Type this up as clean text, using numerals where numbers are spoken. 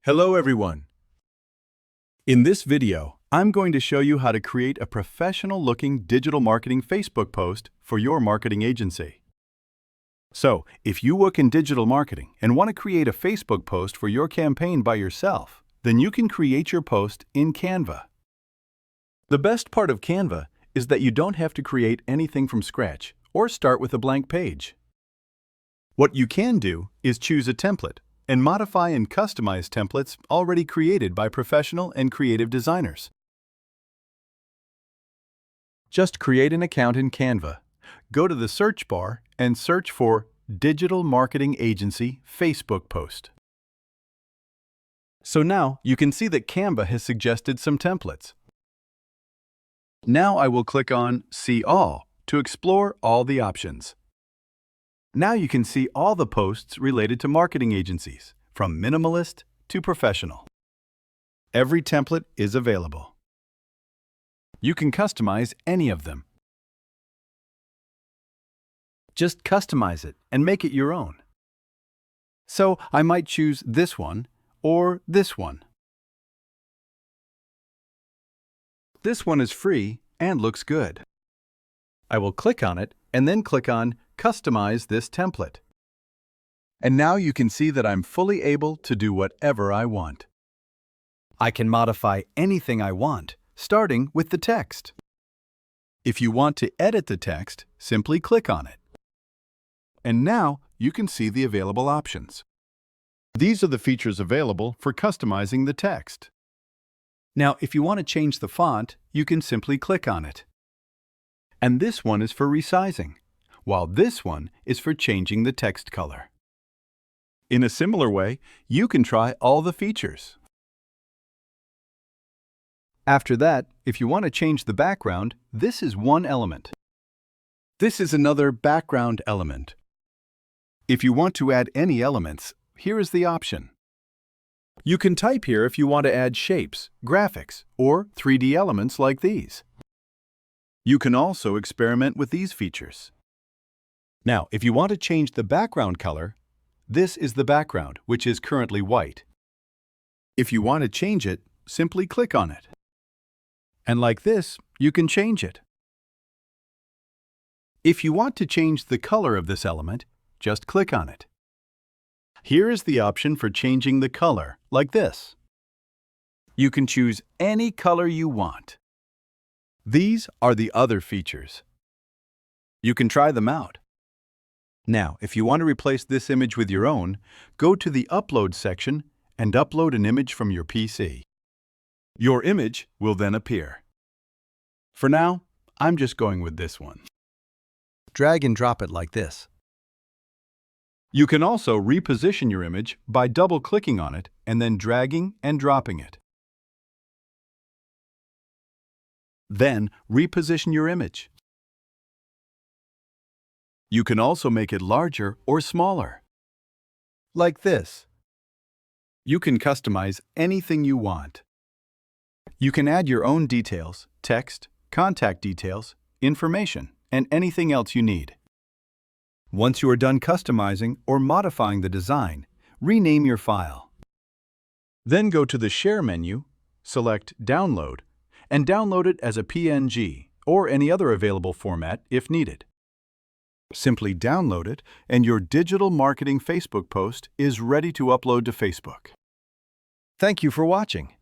Hello everyone! In this video, I'm going to show you how to create a professional-looking digital marketing Facebook post for your marketing agency. So, if you work in digital marketing and want to create a Facebook post for your campaign by yourself, then you can create your post in Canva. The best part of Canva is that you don't have to create anything from scratch or start with a blank page. What you can do is choose a template and modify and customize templates already created by professional and creative designers. Just create an account in Canva. Go to the search bar and search for Digital Marketing Agency Facebook Post. So now you can see that Canva has suggested some templates. Now I will click on See All to explore all the options. Now you can see all the posts related to marketing agencies, from minimalist to professional. Every template is available. You can customize any of them. Just customize it and make it your own. So I might choose this one or this one. This one is free and looks good. I will click on it and then click on Customize this template. And now you can see that I'm fully able to do whatever I want. I can modify anything I want, starting with the text. If you want to edit the text, simply click on it. And now you can see the available options. These are the features available for customizing the text. Now, if you want to change the font, you can simply click on it. And this one is for resizing, while this one is for changing the text color. In a similar way, you can try all the features. After that, if you want to change the background, this is one element. This is another background element. If you want to add any elements, here is the option. You can type here if you want to add shapes, graphics, or 3D elements like these. You can also experiment with these features. Now, if you want to change the background color, this is the background, which is currently white. If you want to change it, simply click on it. And like this, you can change it. If you want to change the color of this element, just click on it. Here is the option for changing the color, like this. You can choose any color you want. These are the other features. You can try them out. Now, if you want to replace this image with your own, go to the Upload section and upload an image from your PC. Your image will then appear. For now, I'm just going with this one. Drag and drop it like this. You can also reposition your image by double-clicking on it and then dragging and dropping it. Then, reposition your image. You can also make it larger or smaller, like this. You can customize anything you want. You can add your own details, text, contact details, information, and anything else you need. Once you are done customizing or modifying the design, rename your file. Then go to the Share menu, select Download, and download it as a PNG or any other available format if needed. Simply download it, and your digital marketing Facebook post is ready to upload to Facebook. Thank you for watching.